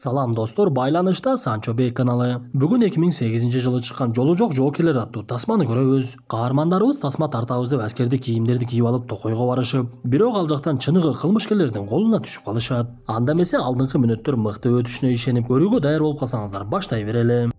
Салам достор, байланышта Санчо Бей каналы. Бүгүн 2008-жылы чыккан Жолу жок жоокерлер аттуу тасманы көрөбүз. Каармандарыбыз тасма тартабыз деп аскерди кийимдерди кийип алып токойго барышып, бирок ал жактан чыныгы кылмышкерлердин колуна түшүп калышат. Анда эмесе алдыңкы мүнөттөр мыкты өтүшүнө ишенип, көрүүгө даяр болуп калсаңыздар баштай берели.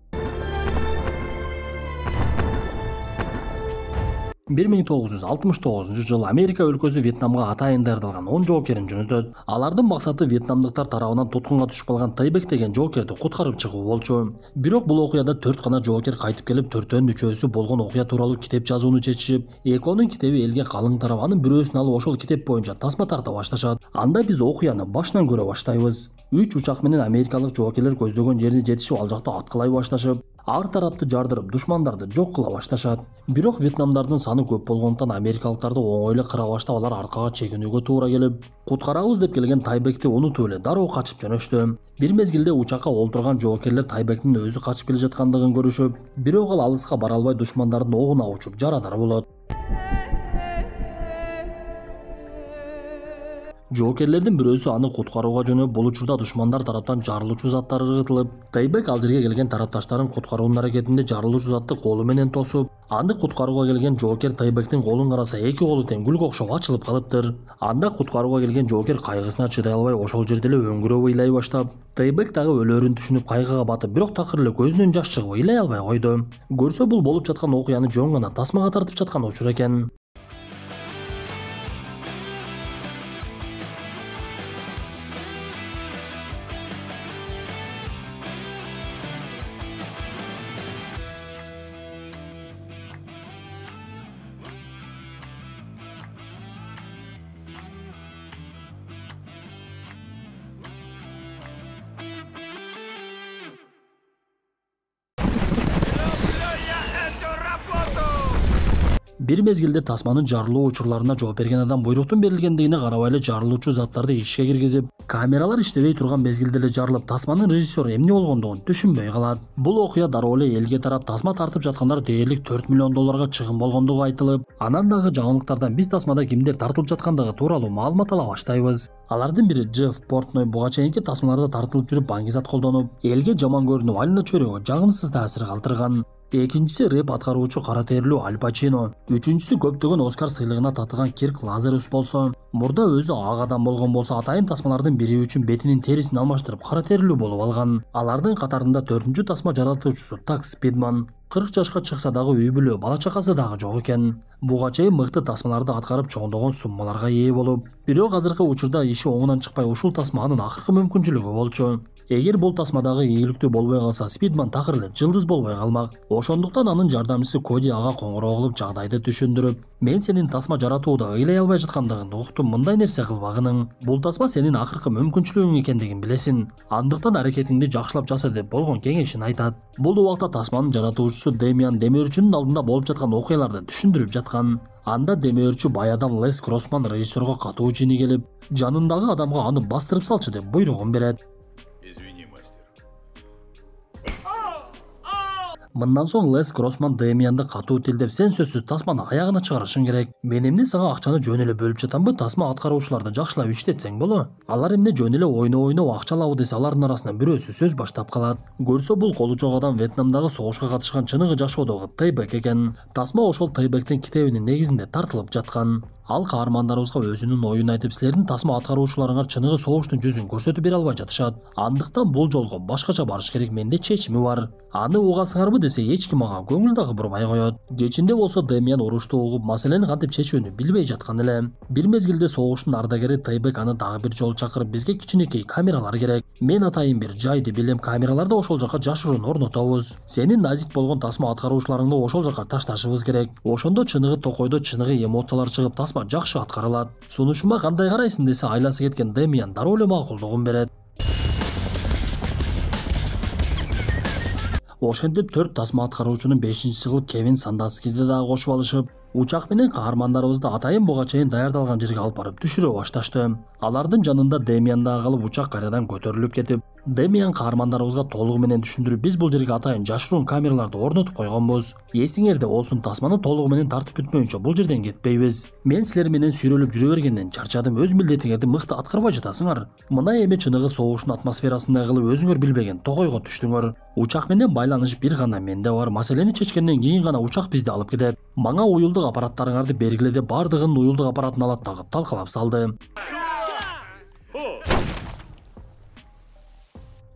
1969 Америка өлкөсү Вьетнамга атайын даярдалган 10 жоокерин жөнөтөт. Алардын максаты вьетнамдыктар тарабынан туткунга түшүп калган Тайбек деген жоокерди куткарып чыгуу болчу. Бирок бул окуяда 4 гана жоокер кайтып келип, төртөөнүн үчөөсү болгон окуя тууралуу китеп жазууну чечишип, экөөнүн китеби элге калың тарап, анын бирөөсүн алып ошол китеп боюнча тасма тарта башташат. Анда биз окуяны башынан көрө баштайбыз. 3 учак менен америкалык жоокерлер көздөгөн жерине жетишип, ал жакта аткылай башташып, ар тарапты жардырып, душмандарды жок кыла башташат. Бирок вьетнамдардын саны көп болгондуктан америкалыктарды оңой эле кыра баштап, алар аркага чегинүүгө туура келип, куткарабыз деп келген Тайбекти унутуп эле дароо качып жөнөштү. Бир мезгилде учакка олтурган жоокерлер Тайбектин өзү качып келе жаткандыгын көрүшүп, бирок ал алыска бара албай душмандардын огуна учуп жарадар болот. Жоокерлердин бирөөсү аны куткарууга жөнөп, бул учурда душмандар тараптан жарылуучу заттар ыргытылып, Тайбек ал жерге келген тарапташтарын куткаруунун аракетинде жарылуучу затты колу менен тосуп, аны куткарууга келген жоокер Тайбектин колун караса эки колу тең гүлгө окшоп ачылып калыптыр. Анда куткарууга келген жоокер кайгысына чыдай албай ошол жерде эле өңгүрөп ыйлай баштап, Тайбек дагы өлөрүн түшүнүп кайгыга батып, бирок такыр эле көзүнөн жаш чыгып ыйлай албай койду. Көрсө бул болуп жаткан окуяны жөн гана тасмага тартып жаткан учур экен. Бир мезгилде тасманын жарылуу учурларына жооп берген адам буйруктун берилгендигине карабай эле жарылуучу заттарды ишке киргизип, камералар иштебей турган мезгилде эле жарылып, тасманын режиссеру эмне болгондугун түшүнбөй калат. Бул окуя дароо эле элге тарап тасма тартып жаткандар дээрлик $4 миллион чыгым болгондугу айтылып, анан дагы жаңылыктардан биз тасмада кимдер тартылып жаткандыгы тууралуу маалымат ала баштайбыз. Алардын бири Джефф Портной буга чейинки тасмаларда тартылып жүрүп баңгизат колдонуп, элге жаман көрүнүп, айылына чөйрөгө жагымсыз таасир калтырган. Экинчиси рэп аткаруучу кара терилүү Аль Пачино. Үчүнчүсү көптөгөн Оскар сыйлыгына татыган Кирк Лазарус болсо, мурда өзү ак адам болгон болсо, атайын тасмалардын бири үчүн бетинин терисин алмаштырып кара терилүү болуп алган. Алардын катарында 4-чү тасма жаратуучусу Так Спидман. 40 жашка чыкса дагы үй бүлө, бала чакасы дагы жок экен. Буга чейин мыкты тасмаларды аткарып чоңдогон суммаларга ээ болуп, бирок азыркы учурда иши оңунан чыкпай, ушул тасма анын акыркы мүмкүнчүлүгү болчу. Эгер бул тасмадагы ийгиликтүү болбой калса, Спидман такыр эле жылдыз болбой калмак. Ошондуктан анын жардамчысы Коди ага коңгуроо кылып жагдайды түшүндүрүп, мен сенин тасма жаратууда ыйлай албай жаткандыгыңды уктум, мындай нерсе кылбагының. Бул тасма сенин акыркы мүмкүнчүлүгүң экендигин билесиң. Андыктан аракетиңди жакшылап жаса деп болгон кеңешин айтат. Бул убакта тасманын жаратуучусу Демиан демөөрчүнүн алдында болуп жаткан окуяларды түшүндүрүп жаткан. Анда демөөрчү бай адам Лес Кроссман режиссерго катуу жини келип, жанындагы адамга аны бастырып салчы деп буйругун берет. Мындан соң Лес Кроссман Демианды катуу тилдеп, сен сөзсүз тасманы аягына чыгарышың керек. Мен эмне сага акчаны жөн эле бөлүп жатамбы, тасма аткаруучуларды жакшылап иштетсең боло. Алар эмне жөн эле ойноп акча алабы десе, алардын арасынан бирөөсү сөз баштап калат. Көрсө бул колу жок адам Вьетнамдагы согушка катышкан чыныгы жашоодогу Тайбек экен. Тасма ошол Тайбектин китебинин негизинде тартылып жаткан. Ал каармандарыбызга өзүнүн оюн айтып, силердин тасма аткаруучуларыңар чыныгы согуштун жүзүн көрсөтүп бере албай жатышат. Андыктан бул жолго башкача барыш керек, менде чечими бар. Аны угасыңарбы десе, эч ким ага көңүл дагы бурмай коет. Кечинде болсо Демиан урушту угуп, маселени кантип чечүүнү билбей жаткан эле. Бир мезгилде согуштун ардагери Тайбек аны дагы бир жолу чакырып, бизге кичинекей камералар керек. Мен атайын бир жайды билем, камераларды ошол жака жашыруун орнотобуз. Сенин назик болгон тасма аткаруучуларыңды ошол жака ташташыбыз керек. Ошондо чыныгы токойдо чыныгы эмоциялар чыгып, тасма жакшы аткарылат. Сунушума кандай карайсың десе, айласы кеткен Демиан дароо эле макулдугун берет. Ошентип 4 тасма аткаруучунун 5-чиси кылып Кевин Сандацкиди дагы кошуп алышып, учак менен каармандарыбызды атайын буга чейин даярдалган жерге алып барып түшүрө башташты. Алардын жанында Демиан дагы калып, учак кайрадан көтөрүлүп кетип, Демиан каармандарыбызга толугу менен түшүндүрүп, биз бул жерге атайын жашыруун камераларды орнотуп койгонбуз. Эсиңерде болсун, тасманы толугу менен тартып бүтмөйүнчө бул жерден кетпейбиз. Мен силер менен сүйрөлүп жүрө бергенден чарчадым, өз милдетиңерди мыкты аткарбай жатасыңар. Мына эми чыныгы согуштун атмосферасындай кылып өзүңөр билбеген токойго түштүңөр. Учак менен байланыш бир гана менде бар. Маселени чечкенден кийин гана учак бизди алып кетет. Мага уюлдук аппараттарыңарды бергиле деп бардыгын уюлдук аппаратын алат тагып талкалап салды.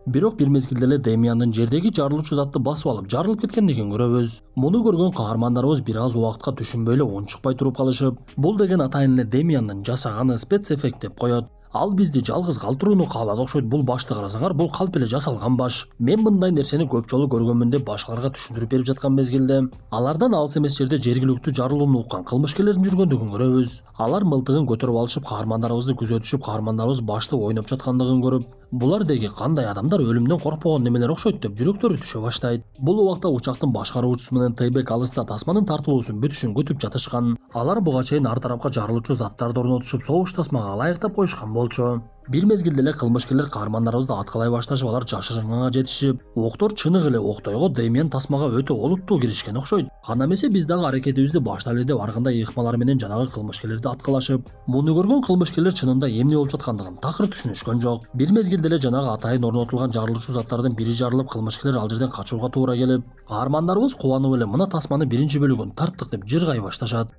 Бирок бир мезгилде эле Демиандын жердеги жарылуучу затты басып алып жарылып кеткендигин көрөбүз. Муну көргөн каармандарыбыз бир аз убакытка түшүнбөй эле унчукпай туруп калышып, бул деген атайын эле Демиандын жасаганы спецэффект деп коет. Ал бизди жалгыз калтырууну каалады окшойт. Бул башты карасаңар, бул калп эле жасалган баш. Мен мындай нерсени көп жолу көргөнмүн деп башкаларга түшүндүрүп берип жаткан мезгилде, алардан алыс эмес жерде жергиликтүү жарылууну уккан кылмышкерлердин жүргөндүгүн көрөбүз. Алар мылтыгын көтөрүп алышып, каармандарыбызды күзөтүшүп, каармандарыбыз башты ойноп жаткандыгын көрүп, булар деги кандай адамдар, өлүмдөн коркпогон немелер окшойт деп жүрөктөрү түшө баштайт. Бул убакта учактын башкаруучусу менен Тейбек алыста тасманын тартылуусун бүтүшүн күтүп жатышкан. Алар буга чейин ар тарапка жарылуучу заттарды орнотушуп, согуш тасмага ылайыктап коюшкан болчу. Бир мезгилде эле кылмышкерлер каармандарыбызды аткалай башташып, алар жашырынганга жетишип, октор чыныгы эле октойго Демиан тасмага өтө олуттуу киришкен окшойт. Кана эмесе биз дагы аракетибизди баштайлы деп ар кандай ыйыкмалар менен жанагы кылмышкерлерди аткалашып, муну көргөн кылмышкерлер чынында эмне болуп жаткандыгын такыр түшүнүшкөн жок. Бир мезгилде эле жанагы атайын орнотулган жарылуучу заттардын бири жарылып, кылмышкерлер ал жерден качууга туура келип, каармандарыбыз кубанып эле мына тасманы биринчи бөлүгүн тарттык деп жыргай башташат.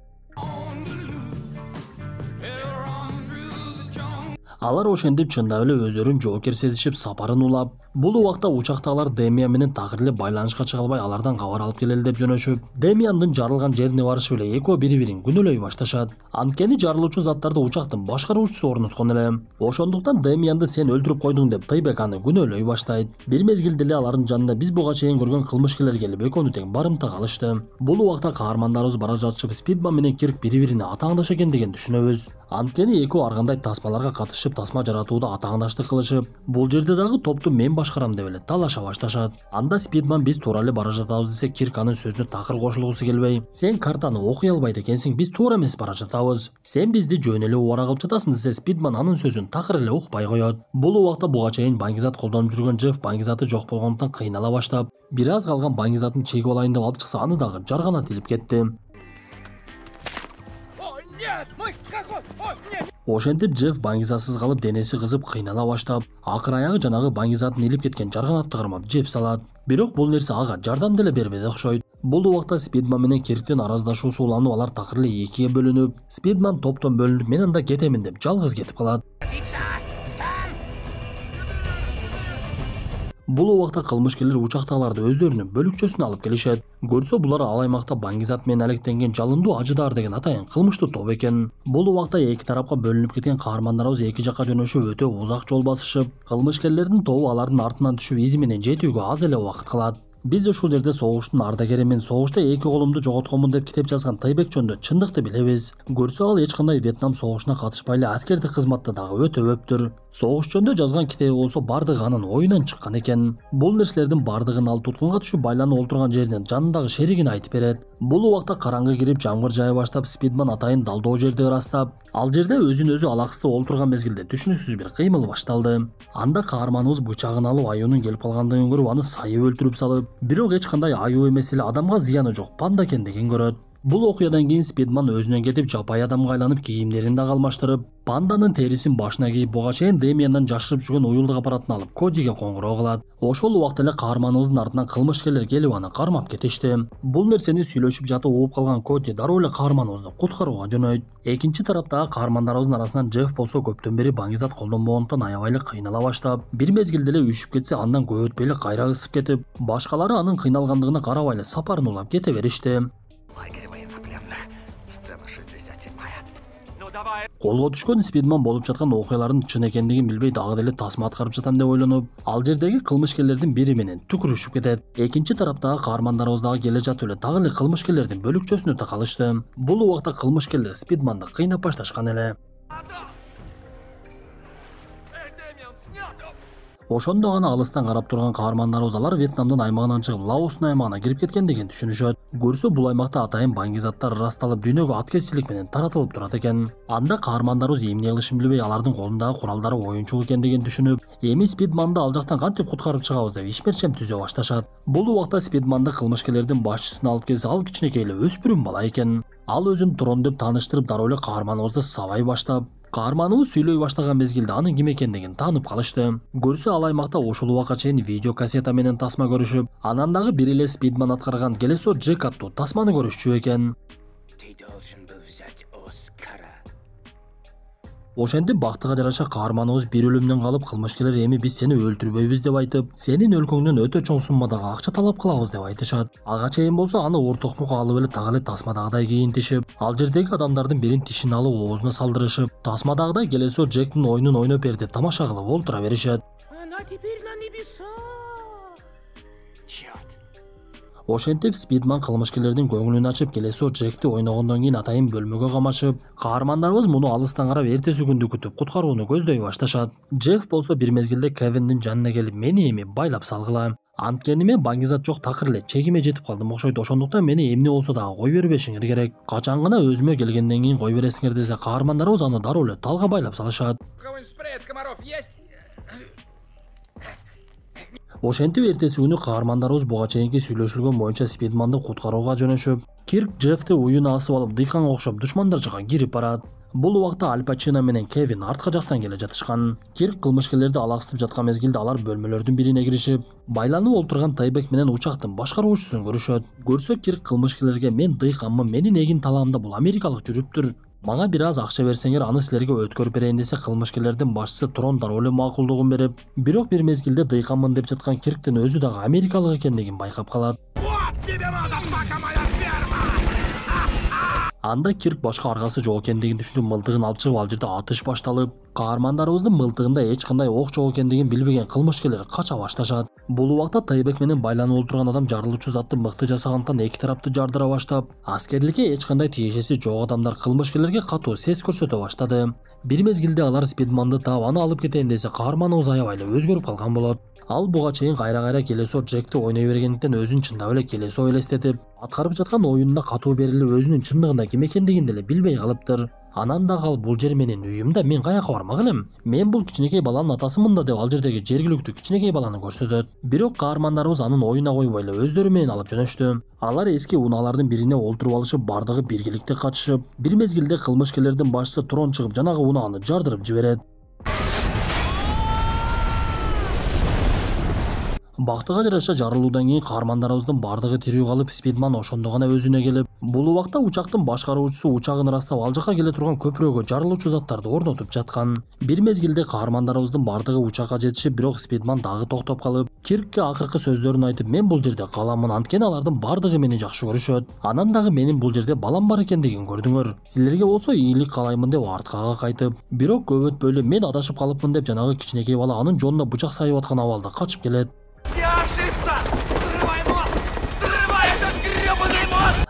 Алар ошентип чындап эле өздөрүн жоокер сезишип сапарын улап, бул убакта учактагылар Демиан менен такыр эле байланышка чыга албай алардан кабар алып келели деп жөнөшүп, Демиандын жарылган жерине барышып эле экөө бири-бирин күнөөлөй башташат. Анткени жарылуучу заттарды учактын башкаруучусу орноткон эле. Ошондуктан Демианды сен өлтүрүп койдуң деп Тейбек аны күнөөлөй баштайт. Бир мезгилде эле алардын жанына биз буга чейин көргөн кылмышкерлер келип экөөнү тең барымтак алышты. Бул убакта каармандарыбыз бара жатышып, Спидман менен Кирк бири-бирине атааңдаша экендигин түшүнөбүз. Анткени экөө ар кандай тасмаларга катышып, тасма жаратууда атааңдаштык кылышып, бул жерде дагы топту мен башкарам деп эле талаша башташат. Анда Спидман биз туура эле бара жатабыз десе, Кирк анын сөзүнө такыр кошулгусу келбей, сен картаны окуй албайт экенсиң, биз туура эмес бара жатабыз. Сен бизди жөн эле убара кылып жатасың десе, Спидман анын сөзүн такыр эле укпай коет. Бул убакта буга чейин баңгизат колдонуп жүргөн Джефф баңгизаты жок болгондуктан кыйнала баштап, бир аз калган баңгизатын чегип алайын деп алып чыкса, аны дагы жаргана тилип кетти. Ошентип Джефф баңгизатсыз калып, денеси кызып кыйнала баштап, акыр аягы жанагы баңгизатын илип кеткен жарганатты кармап жеп салат. Бирок бул нерсе ага жардам деле бербеди окшойт. Бул убакта Спидман менен Кирктин араздашуусу уланып, алар такыр эле экиге бөлүнүп, Спидман топтон бөлүнүп, мен анда кетемин деп жалгыз кетип калат. Бул убакта кылмышкерлер учактагыларды өздөрүнүн бөлүкчөсүнө алып келишет. Көрсө булар ал аймакта баңгизат менен алектенген жалындуу ажыдар деген атайын кылмыштуу топ экен. Бул убакта эки тарапка бөлүнүп кеткен каармандарыбыз эки жакка жөнөшүп өтө узак жол басышып, кылмышкерлердин тобу алардын артынан түшүп изи менен жетүүгө аз эле убакыт калат. Биз ушул жерде согуштун ардагеримин, согушта эки колумду жоготконмун деп китеп жазган Тейбек жөнүндө чындыкты билебиз. Көрсө ал эч кандай Вьетнам согушуна катышпай эле аскердик кызматты дагы өтөбөптүр. Согуш жөнүндө жазган китеби болсо бардыгы анын оюнан чыккан экен. Бул нерселердин бардыгын ал туткунга түшүп байланып олтурган жеринен жанындагы шеригине айтып берет. Бул убакта караңгы кирип, жамгыр жая баштап, Спидман атайын далдоо жерди ырастап, ал жерде өзүн өзү алаксытып олтурган мезгилде түшүнүксүз бир кыймыл башталды. Анда каарманыбыз бычагын алып, аюунун келип калгандыгын көрүп, аны сайып өлтүрүп салып, бирок эч кандай аюу эмес эле адамга зыяны жок панда экендигин көрөт. Бул окуядан кийин Спидман өзүнөн кетип, жапайы адамга айланып, кийимдерин дагы алмаштырып, панданын терисин башына кийип, буга чейин Демиандан жашырып жүргөн уюлдук аппаратын алып, Кодиге коңгуроо кылат. Ошол убакта эле каарманыбыздын артынан кылмышкерлер келип аны кармап кетишти. Бул нерсени сүйлөшүп жатып угуп калган Коди дароо эле каарманыбызды куткарууга жөнөйт. Экинчи тараптагы каармандарыбыздын арасынан Джефф болсо көптөн бери баңгизат колдонбогондуктан аябай эле кыйнала баштап, бир мезгилде эле үшүп кетсе, андан көп өтпөй эле кайра ысып кетип, башкалары анын кыйналгандыгына карабай эле сапарын улап кете беришти. Колго түшкөн Спидман болуп жаткан окуялардын чын экендигин билбей дагы деле тасма аткарып жатам деп ойлонуп, ал жердеги кылмышкерлердин бири менен түкүрүшүп кетет. Экинчи тараптагы каармандарыбыз дагы келе жатып эле дагы эле кылмышкерлердин бөлүкчөсүнө такалышты. Бул убакта кылмышкерлер Спидманды кыйнап башташкан эле. Ошондо гана алыстан карап турган каармандарыбыз алар Вьетнамдын аймагынан чыгып Лаостун аймагына кирип кеткен деген түшүнүшөт. Көрсө бул аймакта атайын баңгизаттар ырасталып дүйнөгө аткезчилик менен таратылып турат экен. Анда каармандарыбыз эмне кылышын билбей алардын колундагы куралдары оюнчук экендигин түшүнүп, эми Спидманды ал жактан кантип куткарып чыгабыз деп ишмерчем түзө башташат. Бул убакта Спидманды кылмышкерлердин башчысына алып келсе, ал кичинекей эле өспүрүм бала экен. Ал өзүн Трон деп тааныштырып, дароо эле каарманыбызды сабай баштап, каарманыбыз сүйлөй баштаган мезгилде анын ким экендигин таанып калышты. Көрсө ал аймакта ушул убакка чейин видео кассета менен тасма көрүшүп, анан дагы бир эле Спидман аткарган Келесо Джек аттуу тасманы көрүшчү экен. Ошентип бактыга жараша каарманыбыз бир өлүмдөн калып, кылмышкерлер эми биз сени өлтүрбөйбүз деп айтып, сенин өлкөңдөн өтө чоң суммадагы акча талап кылабыз деп айтышат. Ага чейин болсо аны ортокмук алып эле так эле тасмадагыдай кийинтишип, ал жердеги адамдардын бирин тишин алып оозуна салдырышып, тасмадагыдай Келесо Джектин оюнун ойноп бер деп тамаша кылып олтура беришет. Ошентип Спидман кылмышкерлердин көңүлүн ачып, Келесо Джекти ойногондон кийин атайын бөлмөгө камашып, каармандарыбыз муну алыстан карап эртеси күндү күтүп куткарууну көздөй башташат. Джефф болсо бир мезгилде Кевиндин жанына келип, мени эми байлап салгыла. Анткени мен баңгизат жок такыр эле чегиме жетип калдым окшойт, ошондуктан мени эмне болсо дагы кой бербешиңер керек. Качан гана өзүмө келгенден кийин кой бересиңер десе, каармандарыбыз аны дароо эле талга байлап салышат. Ошентип эртеси күнү каармандарыбыз буга чейинки сүйлөшүлгөн боюнча Спидманды куткарууга жөнөшүп, Кирк Джеффти уюна асып алып дыйканга окшоп душмандар жакка кирип барат. Бул убакта Аль Пачино менен Кевин артка жактан келе жатышкан. Кирк кылмышкерлерди алаксытып жаткан мезгилде алар бөлмөлөрдүн бирине киришип, байланып олтурган Тайбек менен учактын башкаруучусун көрүшөт. Көрсө Кирк кылмышкерлерге, мен дыйканмын, менин эгин талаамда бул америкалык жүрүптүр. Мага бир аз акча берсеңер, аны силерге өткөрүп берейин десе, кылмышкерлердин башчысы Трон дароо эле макулдугун берип, бирок бир мезгилде дыйканмын деп жаткан Кирктин өзү дагы америкалык экендигин байкап калат. Анда Кирк башка аргасы жок экендигин түшүнүп, мылтыгын алып чыгып, ал жерде атыш башталып, каармандарыбыздын мылтыгында эч кандай ок жок экендигин билбеген кылмышкерлер кача башташат. Бул убакта Тайбек менен байланып олтурган адам жарылуучу затты мыкты жасагандыктан эки тарапты жардыра баштап, аскерликке эч кандай тиешеси жок адамдар кылмышкерлерге катуу сес көрсөтө баштады. Бир мезгилде алар Спидманды таап, аны алып кетейин десе, каарманыбыз аябай эле өзгөрүп калган болот. Ал буга чейин кайра-кайра Келесо Джекти ойной бергендиктен өзүн чындап эле Келесо элестетип, аткарып жаткан оюнуна катуу берилип, өзүнүн чындыгында ким экендигин деле билбей калыптыр. Анан дагы ал, бул жер менин үйүм да, мен каяка бармак элем? Мен бул кичинекей баланын атасымын да деп ал жердеги жергиликтүү кичинекей баланы көрсөтөт. Бирок каармандарыбыз анын оюна койбой эле өздөрү менен алып жөнөштү. Алар эски унаалардын бирине олтуруп алышып, бардыгы биргеликте катышып, бир мезгилде кылмышкерлердин башчысы Трон чыгып, жанагы унааны жардырып жиберет. Бактыга жараша жарылуудан кийин каармандарыбыздын бардыгы тирүү калып, Спидман ошондо гана өзүнө келип, бул убакта учактын башкаруучусу учагын ырастап, ал жакка келе турган көпүрөгө жарылуучу заттарды орнотуп жаткан. Бир мезгилде каармандарыбыздын бардыгы учакка жетишип, бирок Спидман дагы токтоп калып, Киркке акыркы сөздөрүн айтып, мен бул жерде каламын, анткени алардын бардыгы мени жакшы көрүшөт. Анан дагы менин бул жерде балам бар экендигин көрдүңөр. Силерге болсо ийгилик каалаймын деп арткага кайтып, бирок көп өтпөй эле мен адашып калыпмын деп жанагы кичинекей бала анын жонуна бычак сайып аткан абалда качып келет.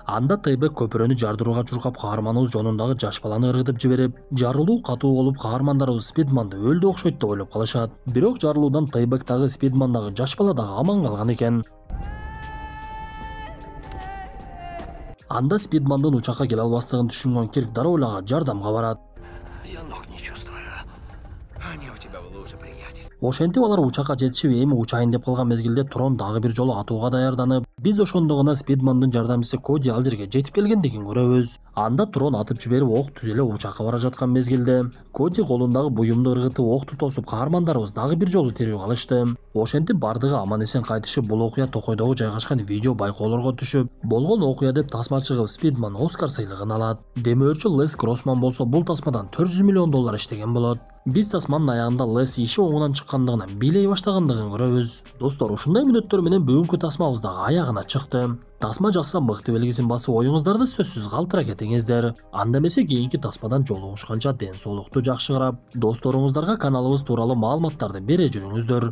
Анда Тайбек көпүрөнү жардырууга чуркап, каарманыбыз жонундагы жаш баланы ыргытып жиберип, жарылуу катуу болуп, каармандарыбыз Спидманды өлдү окшойт деп ойлоп калышат. Бирок жарылуудан Тайбек дагы, Спидман дагы, жаш бала дагы аман калган экен. Анда Спидмандын учакка келе албастыгын түшүнгөн Кирк дароо эле ага жардамга барат. Ошентип алар учакка жетишип, эми учайын деп калган мезгилде Трон дагы бир жолу атууга даярданып, биз ошондо гана Спидмандын жардамчысы Коди ал жерге жетип келгендигин көрөбүз. Анда Трон атып жиберип, ок түз эле учакка бара жаткан мезгилде Коди колундагы буюмду ыргытып, окту тосуп, каармандарыбыз дагы бир жолу тирүү калышты. Ошентип бардыгы аман эсен кайтышып, бул окуя Токойдогу жайгашкан видео байкоолорго түшүп, болгон окуя деп тасма чыгып, Спидман Оскар сыйлыгын алат. Демөөрчү Лес Гроссман болсо бул тасмадан $400 миллион иштеген болот. Биз тасманын аягында Лес иши оңунан чыккандыгынан бийлей баштагандыгын көрөбүз. Достор, ушундай мүнөттөр менен бүгүнкү тасмабыз дагы аягына чыкты. Тасма жакса мыкты белгисин басып, оюңуздарды сөзсүз калтыра кетиңиздер. Анда эмесе кийинки тасмадан жолугушканча ден соолукту жакшы карап, досторуңуздарга каналыбыз тууралуу маалыматтарды бере жүрүңүздөр.